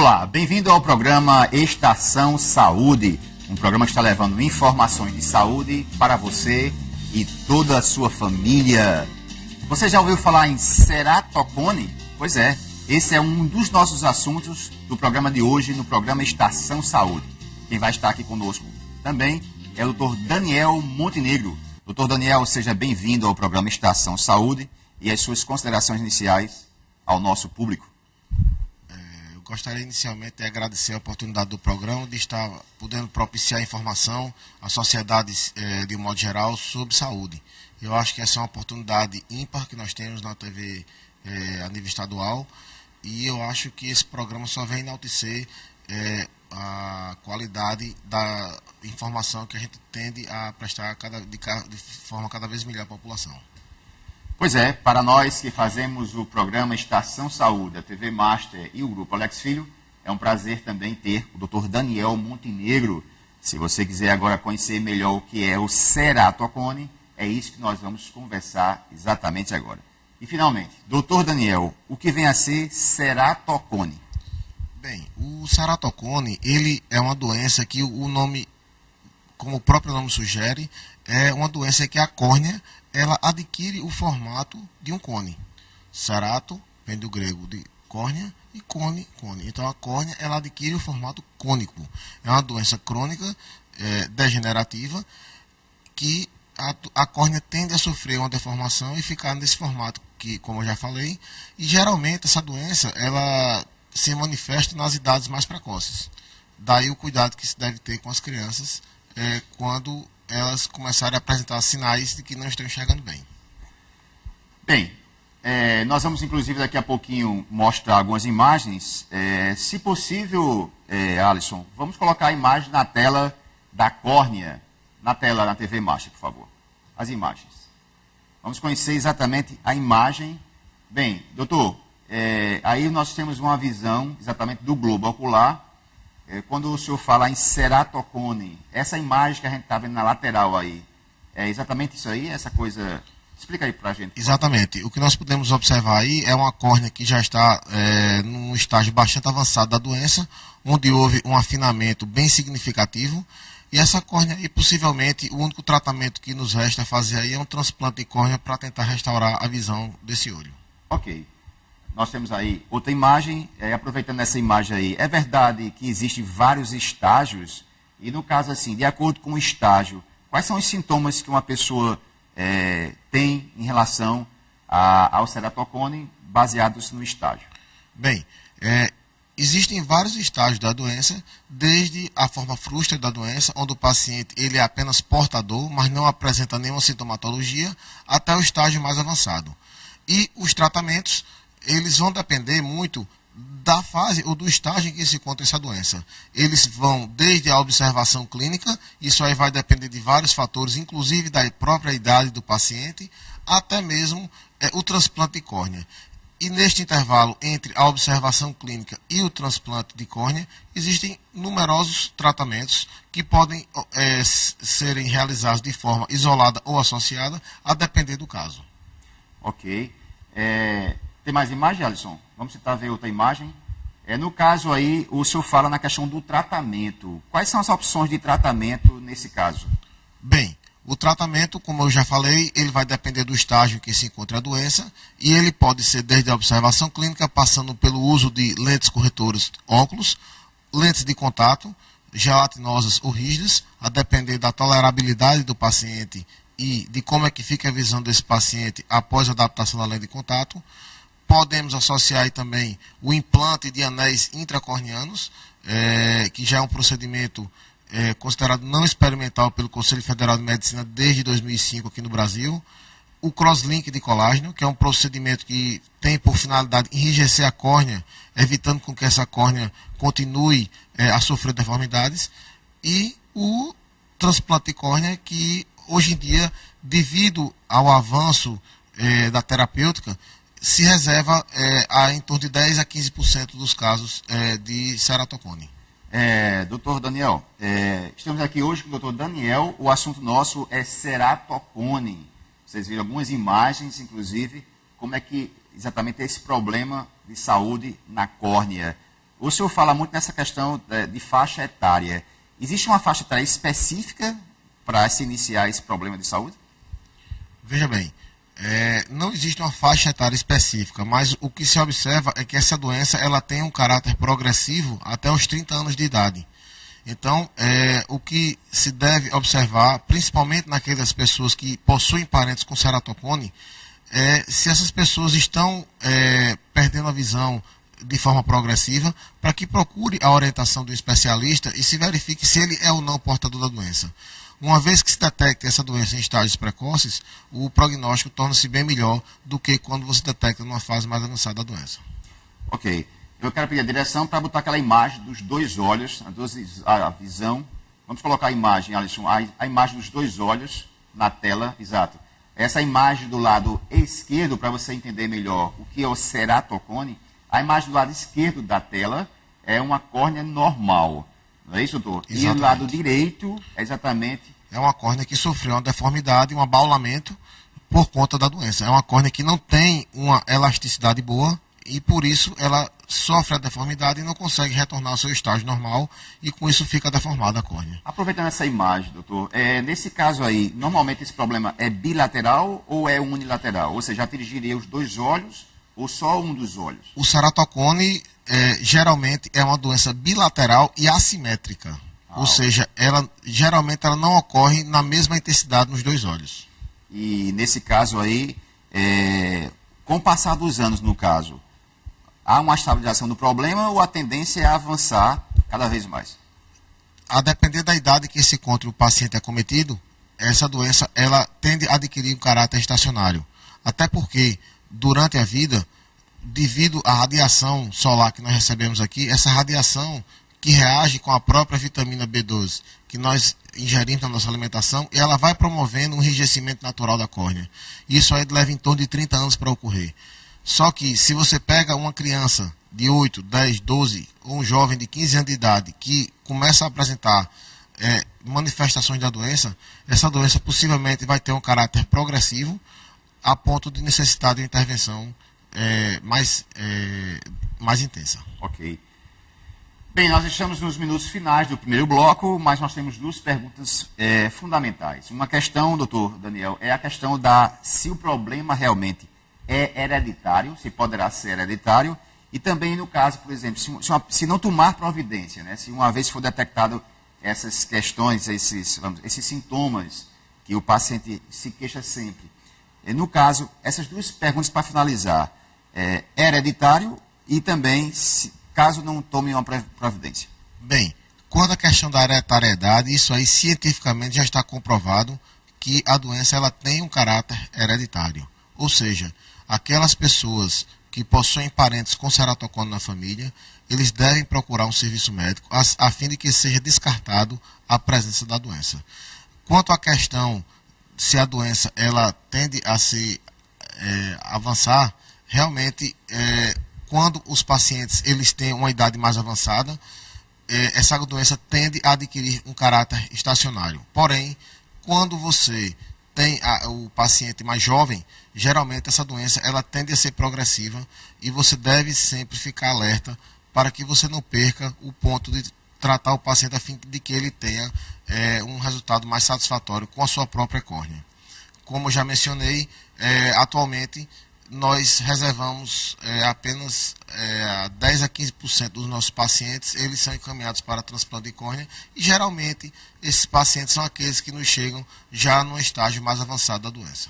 Olá, bem-vindo ao programa Estação Saúde, um programa que está levando informações de saúde para você e toda a sua família. Você já ouviu falar em ceratocone? Pois é, esse é um dos nossos assuntos do programa de hoje, no programa Estação Saúde. Quem vai estar aqui conosco também é o Dr. Daniel Montenegro. Dr. Daniel, seja bem-vindo ao programa Estação Saúde e as suas considerações iniciais ao nosso público. Eu gostaria inicialmente de agradecer a oportunidade do programa, de estar podendo propiciar informação à sociedade de um modo geral sobre saúde. Eu acho que essa é uma oportunidade ímpar que nós temos na TV a nível estadual, e eu acho que esse programa só vem enaltecer a qualidade da informação que a gente tende a prestar de forma cada vez melhor à população. Pois é, para nós que fazemos o programa Estação Saúde, a TV Master e o Grupo Alex Filho, é um prazer também ter o Dr. Daniel Montenegro. Se você quiser agora conhecer melhor o que é o ceratocone, é isso que nós vamos conversar exatamente agora. E finalmente, Dr. Daniel, o que vem a ser ceratocone? Bem, o ceratocone, ele é uma doença que o nome, como o próprio nome sugere, é uma doença que a córnea ela adquire o formato de um cone. Cerato vem do grego de córnea e cone, cone. Então a córnea ela adquire o formato cônico. É uma doença crônica, degenerativa, que a córnea tende a sofrer uma deformação e ficar nesse formato que, como eu já falei, e geralmente essa doença ela se manifesta nas idades mais precoces. Daí o cuidado que se deve ter com as crianças quando elas começarem a apresentar sinais de que não estão enxergando bem. Bem, nós vamos inclusive daqui a pouquinho mostrar algumas imagens. Se possível, Alisson, vamos colocar a imagem na tela da córnea, na tela da TV Master, por favor. As imagens. Vamos conhecer exatamente a imagem. Bem, doutor, aí nós temos uma visão exatamente do globo ocular. Quando o senhor fala em ceratocone, essa imagem que a gente está vendo na lateral aí, é exatamente isso aí, essa coisa... Explica aí para a gente. Exatamente. O que nós podemos observar aí é uma córnea que já está num estágio bastante avançado da doença, onde houve um afinamento bem significativo, e essa córnea aí, possivelmente, o único tratamento que nos resta fazer aí é um transplante de córnea para tentar restaurar a visão desse olho. Ok. Nós temos aí outra imagem, aproveitando essa imagem aí, é verdade que existem vários estágios, e no caso assim, de acordo com o estágio, quais são os sintomas que uma pessoa tem em relação ao ceratocone, baseados no estágio? Bem, existem vários estágios da doença, desde a forma frustra da doença, onde o paciente ele é apenas portador, mas não apresenta nenhuma sintomatologia, até o estágio mais avançado. E os tratamentos eles vão depender muito da fase ou do estágio em que se encontra essa doença. Eles vão desde a observação clínica, isso aí vai depender de vários fatores, inclusive da própria idade do paciente, até mesmo o transplante de córnea. E neste intervalo entre a observação clínica e o transplante de córnea, existem numerosos tratamentos que podem serem realizados de forma isolada ou associada, a depender do caso. Ok. Tem mais imagem, Alisson? Vamos tentar ver outra imagem. No caso aí, o senhor fala na questão do tratamento. Quais são as opções de tratamento nesse caso? Bem, o tratamento, como eu já falei, ele vai depender do estágio em que se encontra a doença, e ele pode ser desde a observação clínica, passando pelo uso de lentes corretoras óculos, lentes de contato, gelatinosas ou rígidas, a depender da tolerabilidade do paciente e de como é que fica a visão desse paciente após a adaptação da lente de contato. Podemos associar aí também o implante de anéis intracorneanos, que já é um procedimento considerado não experimental pelo Conselho Federal de Medicina desde 2005 aqui no Brasil. O crosslink de colágeno, que é um procedimento que tem por finalidade enrijecer a córnea, evitando com que essa córnea continue a sofrer deformidades. E o transplante de córnea, que hoje em dia, devido ao avanço da terapêutica, se reserva a em torno de 10 a 15% dos casos de ceratocone. Doutor Daniel, estamos aqui hoje com o doutor Daniel, o assunto nosso é ceratocone. Vocês viram algumas imagens, inclusive, como é que exatamente é esse problema de saúde na córnea. o senhor fala muito nessa questão de faixa etária. Existe uma faixa etária específica para se iniciar esse problema de saúde? Veja bem, não existe uma faixa etária específica, mas o que se observa é que essa doença ela tem um caráter progressivo até os 30 anos de idade. Então, o que se deve observar, principalmente naquelas pessoas que possuem parentes com ceratocone, é se essas pessoas estão perdendo a visão de forma progressiva, para que procure a orientação do especialista e se verifique se ele é ou não portador da doença. Uma vez que se detecta essa doença em estágios precoces, o prognóstico torna-se bem melhor do que quando você detecta numa fase mais avançada da doença. Ok. Eu quero pedir a direção para botar aquela imagem dos dois olhos, a visão. Vamos colocar a imagem, Alisson, a imagem dos dois olhos na tela, exato. Essa imagem do lado esquerdo, para você entender melhor o que é o ceratocone, a imagem do lado esquerdo da tela é uma córnea normal. Não é isso, doutor? Exatamente. E o lado direito é exatamente... É uma córnea que sofreu uma deformidade, um abaulamento por conta da doença. É uma córnea que não tem uma elasticidade boa e por isso ela sofre a deformidade e não consegue retornar ao seu estágio normal e com isso fica deformada a córnea. Aproveitando essa imagem, doutor, nesse caso aí, normalmente esse problema é bilateral ou é unilateral? Ou seja, atingiria os dois olhos ou só um dos olhos? O ceratocone geralmente é uma doença bilateral e assimétrica. Ou seja, geralmente ela não ocorre na mesma intensidade nos dois olhos. E nesse caso aí, com o passar dos anos, no caso, há uma estabilização do problema ou a tendência é avançar cada vez mais? A depender da idade que se encontra o paciente acometido, essa doença ela tende a adquirir um caráter estacionário. Até porque, durante a vida, devido à radiação solar que nós recebemos aqui, essa radiação que reage com a própria vitamina B12 que nós ingerimos na nossa alimentação, ela vai promovendo um enrijecimento natural da córnea. Isso aí leva em torno de 30 anos para ocorrer. Só que se você pega uma criança de 8, 10, 12 ou um jovem de 15 anos de idade que começa a apresentar manifestações da doença, essa doença possivelmente vai ter um caráter progressivo a ponto de necessitar de intervenção mais intensa. Ok. Bem, nós estamos nos minutos finais do primeiro bloco, mas nós temos duas perguntas fundamentais. Uma questão, doutor Daniel, é a questão se o problema realmente é hereditário, se poderá ser hereditário, e também no caso, por exemplo, se não tomar providência, né, se uma vez for detectado essas questões, esses sintomas que o paciente se queixa sempre. No caso, essas duas perguntas para finalizar, é hereditário e também caso não tome uma providência. Bem, quando a questão da hereditariedade, isso aí cientificamente já está comprovado que a doença ela tem um caráter hereditário. Ou seja, aquelas pessoas que possuem parentes com ceratocone na família, eles devem procurar um serviço médico a fim de que seja descartado a presença da doença. Quanto à questão se a doença ela tende a se avançar, realmente quando os pacientes eles têm uma idade mais avançada, essa doença tende a adquirir um caráter estacionário. Porém, quando você tem o paciente mais jovem, geralmente essa doença ela tende a ser progressiva e você deve sempre ficar alerta para que você não perca o ponto de tratar o paciente a fim de que ele tenha um resultado mais satisfatório com a sua própria córnea. Como eu já mencionei, atualmente nós reservamos apenas 10 a 15% dos nossos pacientes, eles são encaminhados para transplante de córnea e geralmente esses pacientes são aqueles que nos chegam já no estágio mais avançado da doença.